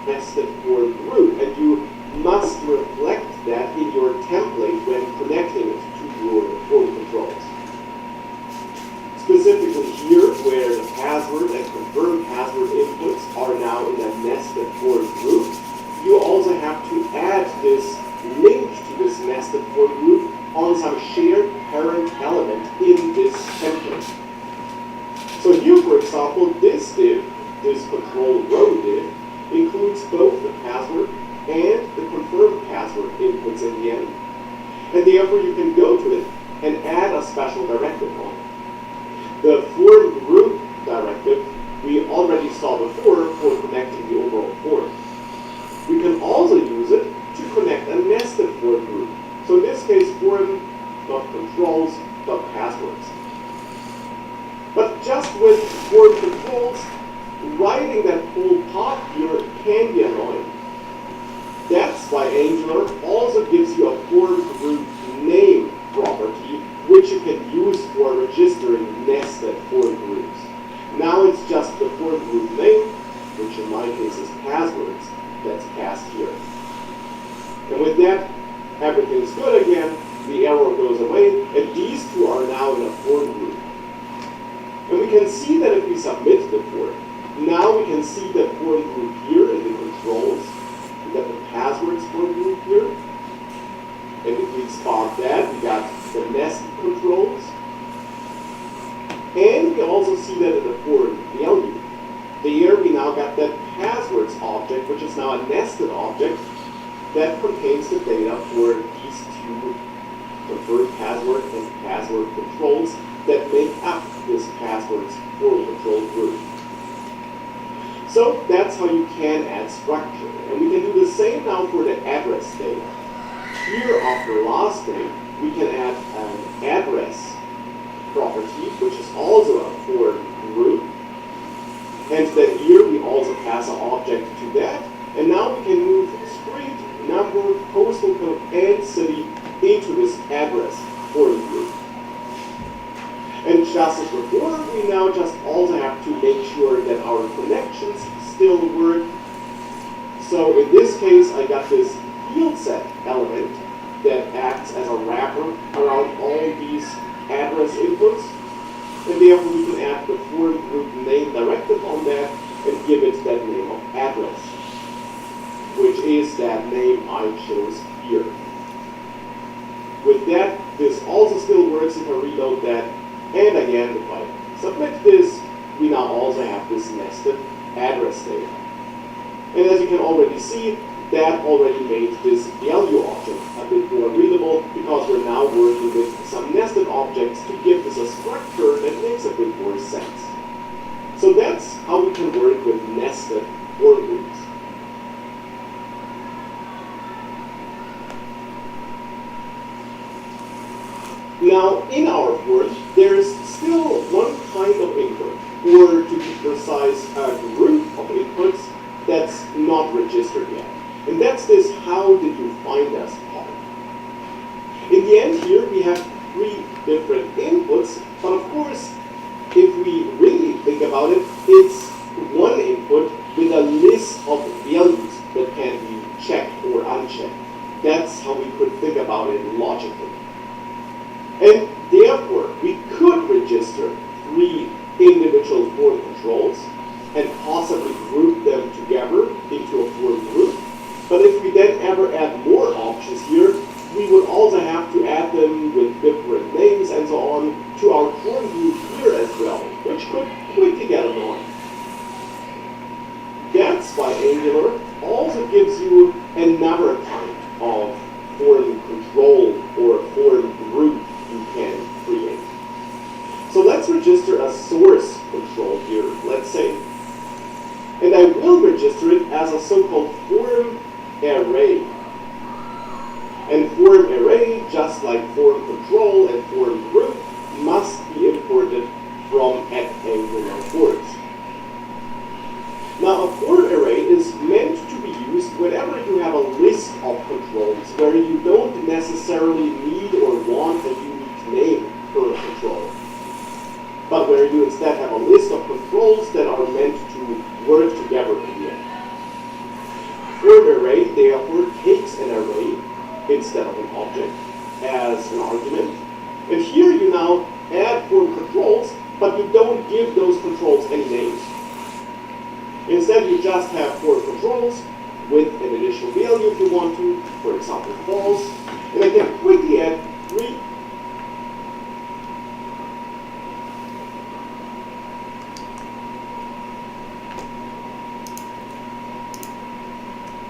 nested for group, and you must reflect that in your template when connecting it to your form controls. Specifically here, where the password and confirm password inputs are now in a nested for group, you also have to add this link to this nested for group on some shared parent element in this template. So here, for example, this div, this control row div, includes both the password and the confirmed password inputs in the end. And therefore you can go to it and add a special directive on it. The form group directive we already saw before for connecting the overall form. We can also use it to connect a nested form group. So in this case, form.controls.passwords. But just with form controls, writing that whole part here can be annoying. That's why Angular also gives you a form group name property, which you can use for registering nested form groups. Now it's just the form group name, which in my case is passwords, that's passed here. And with that, everything's good again, the error goes away, and these two are now in a form group. And we can see that if we submit the form, now we can see the form group here in the controls. We got the passwords form group here. And if we expand that, we got the nested controls. And we also see that in the form value. There we now got that passwords object, which is now a nested object that contains the data for these two confirmed password and password controls that make up this passwords form control group. So that's how you can add structure. And we can do the same now for the address data. Here after last name, we can add an address property, which is also a form group. And then here we also pass an object to that. And now we can move street, number, postal code, and city into this address form group. And just as before, we now just also have to make sure that our connections still work. So in this case, I got this field set element that acts as a wrapper around all these address inputs. And therefore we can add the form group name directive on that and give it that name of address, which is that name I chose here. With that, this also still works if I reload that. And again, if I submit this, we now also have this nested address data. And as you can already see, that already made this value object a bit more readable because we're now working with some nested objects to give this a structure that makes a bit more sense. So that's how we can work with nested form groups. Now, in our form, there's still one kind of input, or to be precise, a group of inputs that's not registered yet. And that's this how did you find us part. In the end here, we have three different inputs, but of course, if we really think about it, it's one input with a list of values that can be checked or unchecked. That's how we could think about it logically. And therefore, we could register three individual form controls and possibly group them together into a form group. But if we then ever add more options here, we would also have to add them with different names and so on to our form group here as well, which could quickly get annoying. That's why Angular also gives you another kind of form control or form group you can create. So let's register a source control here, let's say. And I will register it as a so-called form array. And form array, just like form control and form group, must be imported from @Angular forms. Now, a form array is meant to be used whenever you have a list of controls where you don't necessarily need or want a unique name per control, but where you instead